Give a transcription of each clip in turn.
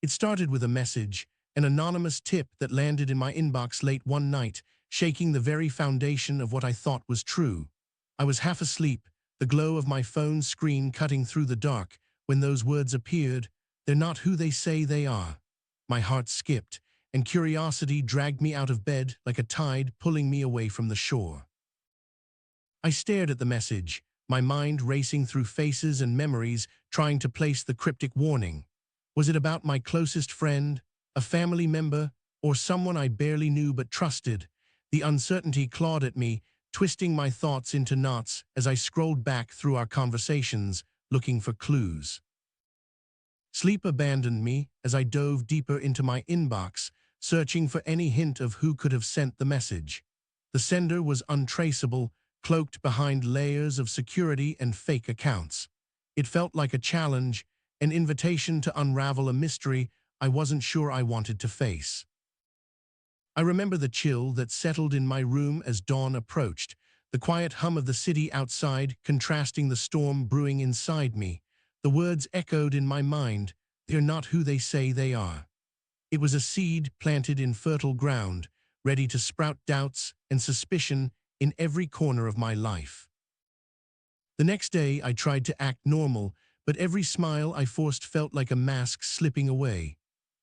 It started with a message, an anonymous tip that landed in my inbox late one night, shaking the very foundation of what I thought was true. I was half asleep, the glow of my phone's screen cutting through the dark, when those words appeared, "They're not who they say they are." My heart skipped, and curiosity dragged me out of bed like a tide pulling me away from the shore. I stared at the message, my mind racing through faces and memories, trying to place the cryptic warning. Was it about my closest friend, a family member, or someone I barely knew but trusted? The uncertainty clawed at me, twisting my thoughts into knots as I scrolled back through our conversations, looking for clues. Sleep abandoned me as I dove deeper into my inbox, searching for any hint of who could have sent the message. The sender was untraceable, cloaked behind layers of security and fake accounts. It felt like a challenge, an invitation to unravel a mystery I wasn't sure I wanted to face. I remember the chill that settled in my room as dawn approached, the quiet hum of the city outside contrasting the storm brewing inside me. The words echoed in my mind, "They're not who they say they are." It was a seed planted in fertile ground, ready to sprout doubts and suspicion in every corner of my life. The next day I tried to act normal, but every smile I forced felt like a mask slipping away.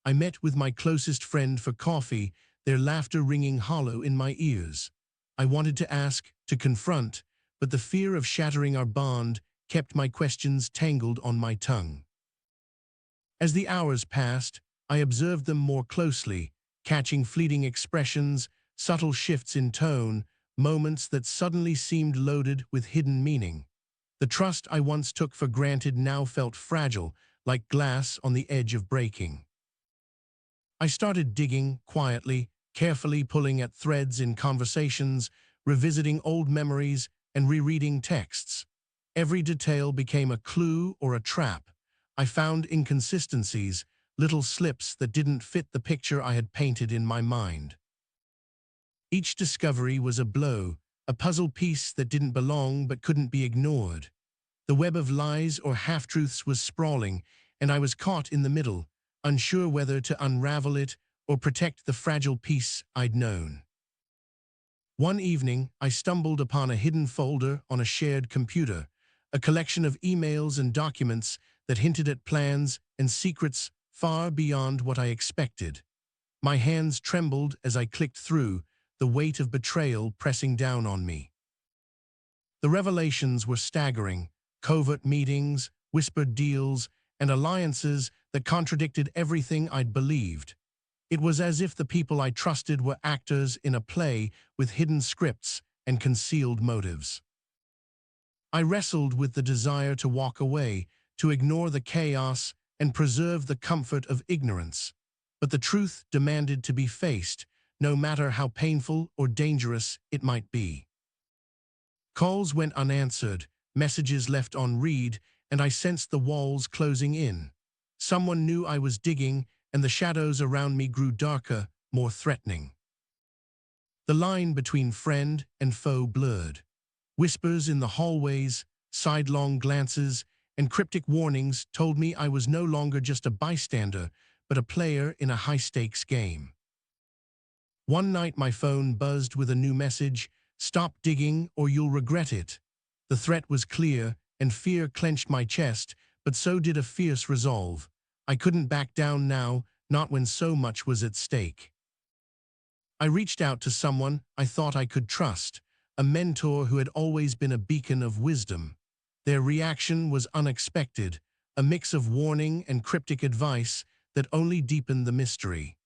I met with my closest friend for coffee, their laughter ringing hollow in my ears. I wanted to ask, to confront, but the fear of shattering our bond kept my questions tangled on my tongue. As the hours passed, I observed them more closely, catching fleeting expressions, subtle shifts in tone, moments that suddenly seemed loaded with hidden meaning. The trust I once took for granted now felt fragile, like glass on the edge of breaking. I started digging, quietly, carefully pulling at threads in conversations, revisiting old memories, and rereading texts. Every detail became a clue or a trap. I found inconsistencies, little slips that didn't fit the picture I had painted in my mind. Each discovery was a blow, a puzzle piece that didn't belong but couldn't be ignored. The web of lies or half-truths was sprawling, and I was caught in the middle, unsure whether to unravel it or protect the fragile piece I'd known. One evening, I stumbled upon a hidden folder on a shared computer, a collection of emails and documents that hinted at plans and secrets far beyond what I expected. My hands trembled as I clicked through, the weight of betrayal pressing down on me. The revelations were staggering, covert meetings, whispered deals, and alliances that contradicted everything I'd believed. It was as if the people I trusted were actors in a play with hidden scripts and concealed motives. I wrestled with the desire to walk away, to ignore the chaos and preserve the comfort of ignorance. But the truth demanded to be faced, no matter how painful or dangerous it might be. Calls went unanswered, messages left unread, and I sensed the walls closing in. Someone knew I was digging, and the shadows around me grew darker, more threatening. The line between friend and foe blurred. Whispers in the hallways, sidelong glances, and cryptic warnings told me I was no longer just a bystander, but a player in a high-stakes game. One night my phone buzzed with a new message, "Stop digging or you'll regret it." The threat was clear, and fear clenched my chest, but so did a fierce resolve. I couldn't back down now, not when so much was at stake. I reached out to someone I thought I could trust, a mentor who had always been a beacon of wisdom. Their reaction was unexpected, a mix of warning and cryptic advice that only deepened the mystery.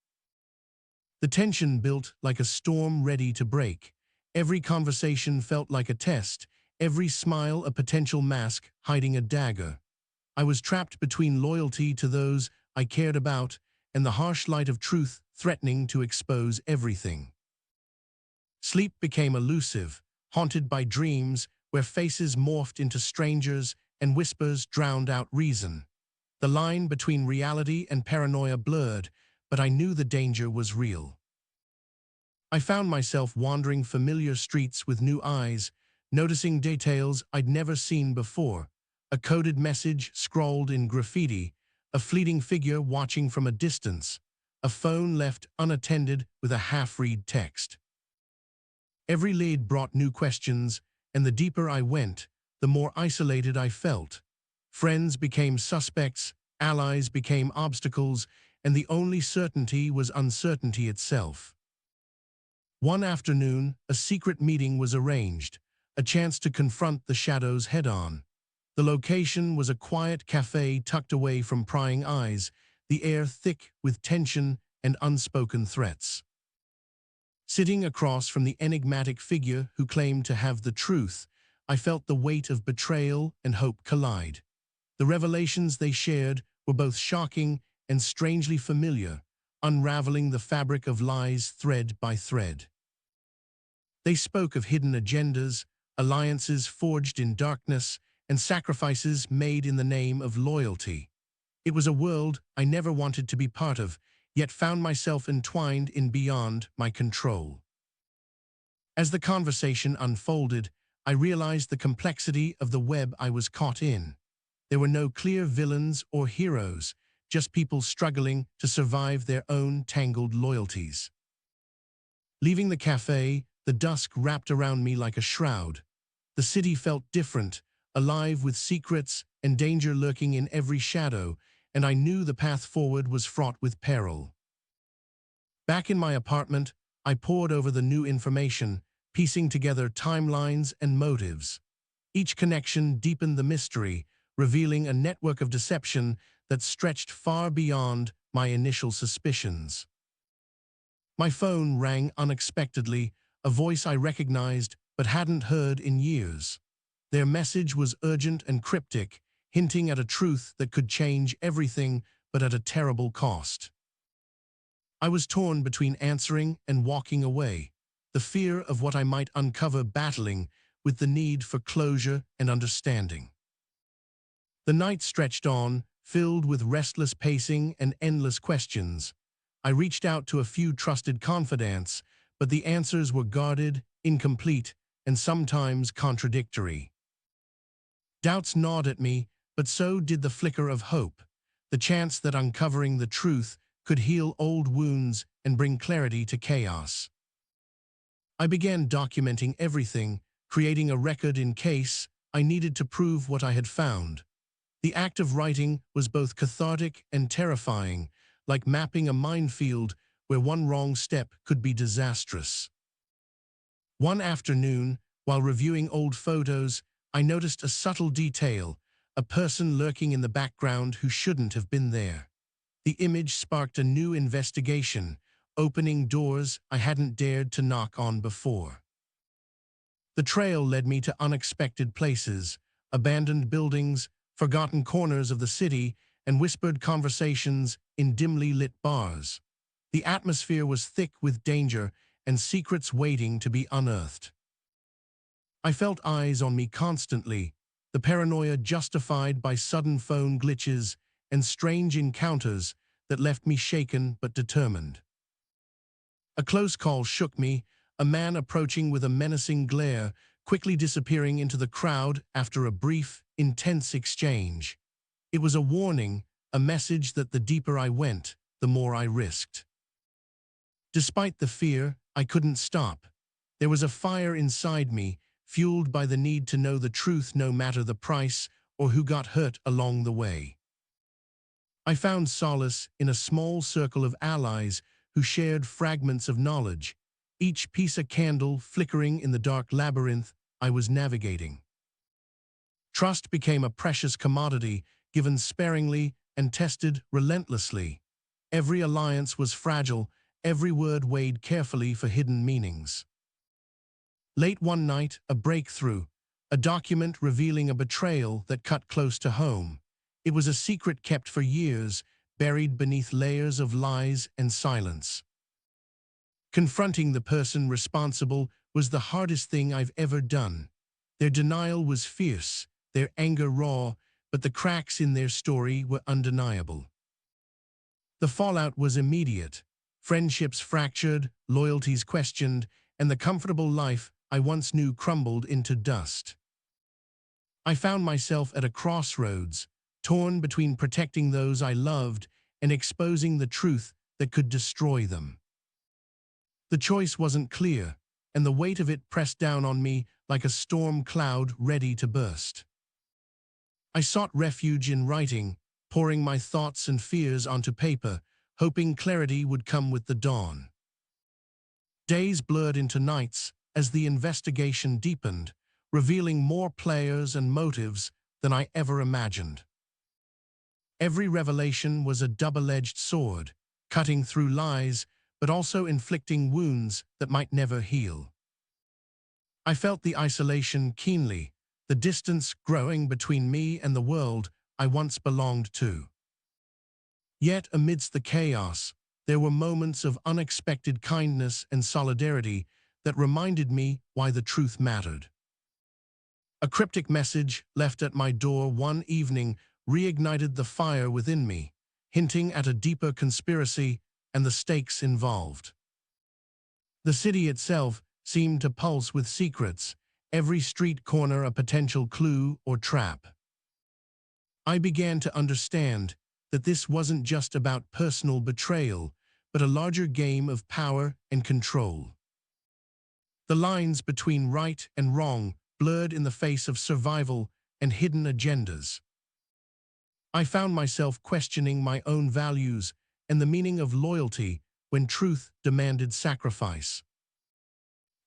The tension built like a storm ready to break. Every conversation felt like a test, every smile a potential mask hiding a dagger. I was trapped between loyalty to those I cared about and the harsh light of truth threatening to expose everything. Sleep became elusive, haunted by dreams where faces morphed into strangers and whispers drowned out reason. The line between reality and paranoia blurred, but I knew the danger was real. I found myself wandering familiar streets with new eyes, noticing details I'd never seen before. A coded message scrawled in graffiti, a fleeting figure watching from a distance, a phone left unattended with a half-read text. Every lead brought new questions, and the deeper I went, the more isolated I felt. Friends became suspects, allies became obstacles, and the only certainty was uncertainty itself. One afternoon, a secret meeting was arranged, a chance to confront the shadows head-on. The location was a quiet cafe tucked away from prying eyes, the air thick with tension and unspoken threats. Sitting across from the enigmatic figure who claimed to have the truth, I felt the weight of betrayal and hope collide. The revelations they shared were both shocking and strangely familiar, unraveling the fabric of lies thread by thread. They spoke of hidden agendas, alliances forged in darkness, and sacrifices made in the name of loyalty. It was a world I never wanted to be part of, yet found myself entwined in beyond my control. As the conversation unfolded, I realized the complexity of the web I was caught in. There were no clear villains or heroes, just people struggling to survive their own tangled loyalties. Leaving the cafe, the dusk wrapped around me like a shroud. The city felt different, alive with secrets and danger lurking in every shadow, and I knew the path forward was fraught with peril. Back in my apartment, I pored over the new information, piecing together timelines and motives. Each connection deepened the mystery, revealing a network of deception that stretched far beyond my initial suspicions. My phone rang unexpectedly, a voice I recognized but hadn't heard in years. Their message was urgent and cryptic, hinting at a truth that could change everything but at a terrible cost. I was torn between answering and walking away, the fear of what I might uncover battling with the need for closure and understanding. The night stretched on, filled with restless pacing and endless questions. I reached out to a few trusted confidants, but the answers were guarded, incomplete, and sometimes contradictory. Doubts gnawed at me, but so did the flicker of hope, the chance that uncovering the truth could heal old wounds and bring clarity to chaos. I began documenting everything, creating a record in case I needed to prove what I had found. The act of writing was both cathartic and terrifying, like mapping a minefield where one wrong step could be disastrous. One afternoon, while reviewing old photos, I noticed a subtle detail, a person lurking in the background who shouldn't have been there. The image sparked a new investigation, opening doors I hadn't dared to knock on before. The trail led me to unexpected places, abandoned buildings, forgotten corners of the city, and whispered conversations in dimly lit bars. The atmosphere was thick with danger and secrets waiting to be unearthed. I felt eyes on me constantly, the paranoia justified by sudden phone glitches and strange encounters that left me shaken but determined. A close call shook me, a man approaching with a menacing glare, quickly disappearing into the crowd after a brief, intense exchange. It was a warning, a message that the deeper I went, the more I risked. Despite the fear, I couldn't stop. There was a fire inside me, fueled by the need to know the truth no matter the price or who got hurt along the way. I found solace in a small circle of allies who shared fragments of knowledge, each piece a candle flickering in the dark labyrinth I was navigating. Trust became a precious commodity, given sparingly and tested relentlessly. Every alliance was fragile, every word weighed carefully for hidden meanings. Late one night, a breakthrough, a document revealing a betrayal that cut close to home. It was a secret kept for years, buried beneath layers of lies and silence. Confronting the person responsible was the hardest thing I've ever done. Their denial was fierce, their anger raw, but the cracks in their story were undeniable. The fallout was immediate. Friendships fractured, loyalties questioned, and the comfortable life I once knew crumbled into dust. I found myself at a crossroads, torn between protecting those I loved and exposing the truth that could destroy them. The choice wasn't clear, and the weight of it pressed down on me like a storm cloud ready to burst. I sought refuge in writing, pouring my thoughts and fears onto paper, hoping clarity would come with the dawn. Days blurred into nights as the investigation deepened, revealing more players and motives than I ever imagined. Every revelation was a double-edged sword, cutting through lies but also inflicting wounds that might never heal. I felt the isolation keenly, the distance growing between me and the world I once belonged to. Yet amidst the chaos, there were moments of unexpected kindness and solidarity that reminded me why the truth mattered. A cryptic message left at my door one evening reignited the fire within me, hinting at a deeper conspiracy and the stakes involved. The city itself seemed to pulse with secrets, every street corner a potential clue or trap. I began to understand that this wasn't just about personal betrayal, but a larger game of power and control. The lines between right and wrong blurred in the face of survival and hidden agendas. I found myself questioning my own values and the meaning of loyalty when truth demanded sacrifice.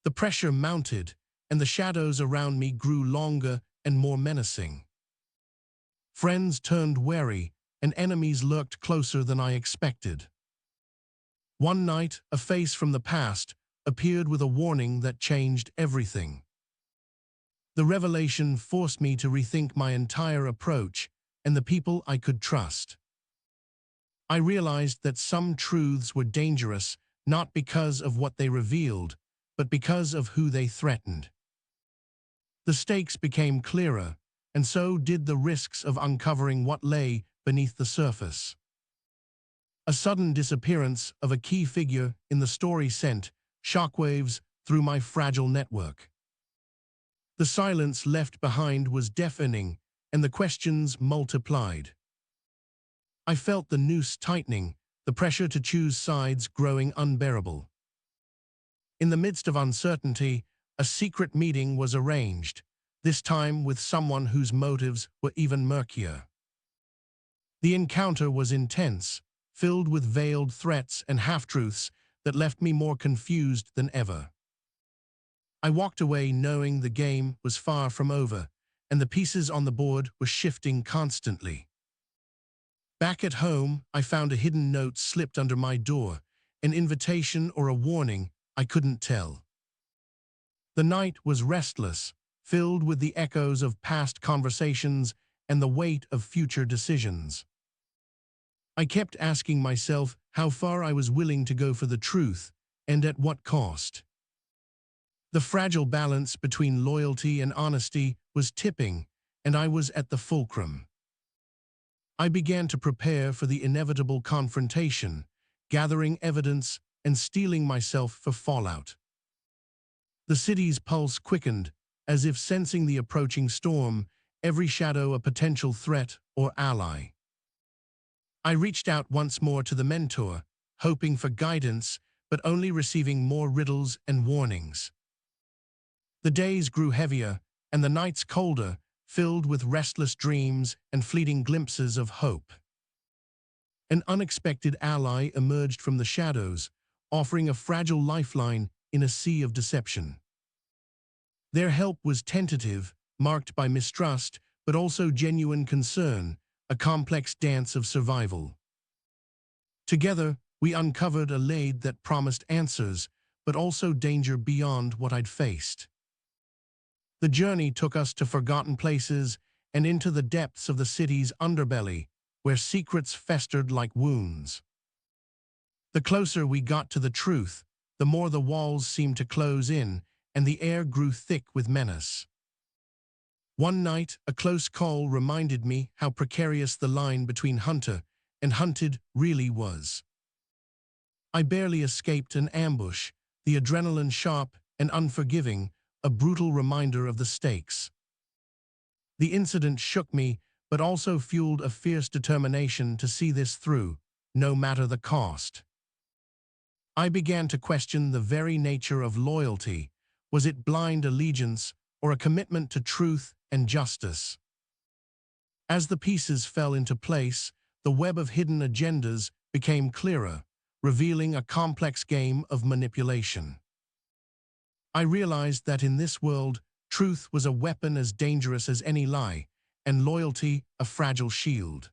The pressure mounted, and the shadows around me grew longer and more menacing. Friends turned wary, and enemies lurked closer than I expected. One night, a face from the past appeared with a warning that changed everything. The revelation forced me to rethink my entire approach and the people I could trust. I realized that some truths were dangerous not because of what they revealed, but because of who they threatened. The stakes became clearer, and so did the risks of uncovering what lay beneath the surface. A sudden disappearance of a key figure in the story sent shockwaves through my fragile network. The silence left behind was deafening, and the questions multiplied. I felt the noose tightening, the pressure to choose sides growing unbearable. In the midst of uncertainty, a secret meeting was arranged, this time with someone whose motives were even murkier. The encounter was intense, filled with veiled threats and half-truths that left me more confused than ever. I walked away knowing the game was far from over, and the pieces on the board were shifting constantly. Back at home, I found a hidden note slipped under my door, an invitation or a warning, I couldn't tell. The night was restless, filled with the echoes of past conversations and the weight of future decisions. I kept asking myself how far I was willing to go for the truth, and at what cost. The fragile balance between loyalty and honesty was tipping, and I was at the fulcrum. I began to prepare for the inevitable confrontation, gathering evidence and steeling myself for fallout. The city's pulse quickened, as if sensing the approaching storm, every shadow a potential threat or ally. I reached out once more to the mentor, hoping for guidance, but only receiving more riddles and warnings. The days grew heavier, and the nights colder, filled with restless dreams and fleeting glimpses of hope. An unexpected ally emerged from the shadows, offering a fragile lifeline in a sea of deception. Their help was tentative, marked by mistrust, but also genuine concern, a complex dance of survival. Together, we uncovered a lead that promised answers, but also danger beyond what I'd faced. The journey took us to forgotten places and into the depths of the city's underbelly, where secrets festered like wounds. The closer we got to the truth, the more the walls seemed to close in, and the air grew thick with menace. One night, a close call reminded me how precarious the line between hunter and hunted really was. I barely escaped an ambush, the adrenaline sharp and unforgiving, a brutal reminder of the stakes. The incident shook me, but also fueled a fierce determination to see this through, no matter the cost. I began to question the very nature of loyalty. Was it blind allegiance or a commitment to truth and justice? As the pieces fell into place, the web of hidden agendas became clearer, revealing a complex game of manipulation. I realized that in this world, truth was a weapon as dangerous as any lie, and loyalty a fragile shield.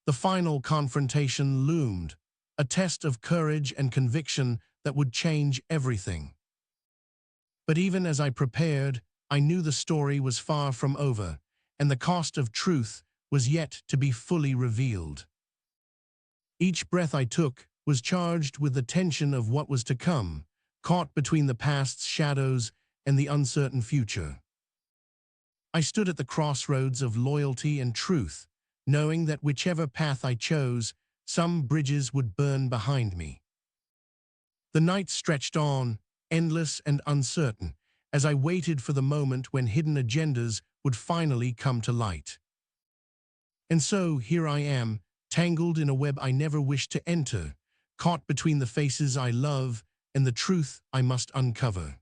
The final confrontation loomed, a test of courage and conviction that would change everything. But even as I prepared, I knew the story was far from over, and the cost of truth was yet to be fully revealed. Each breath I took was charged with the tension of what was to come, caught between the past's shadows and the uncertain future. I stood at the crossroads of loyalty and truth, knowing that whichever path I chose, some bridges would burn behind me. The night stretched on, endless and uncertain, as I waited for the moment when hidden agendas would finally come to light. And so here I am, tangled in a web I never wished to enter, caught between the faces I love and the truth I must uncover.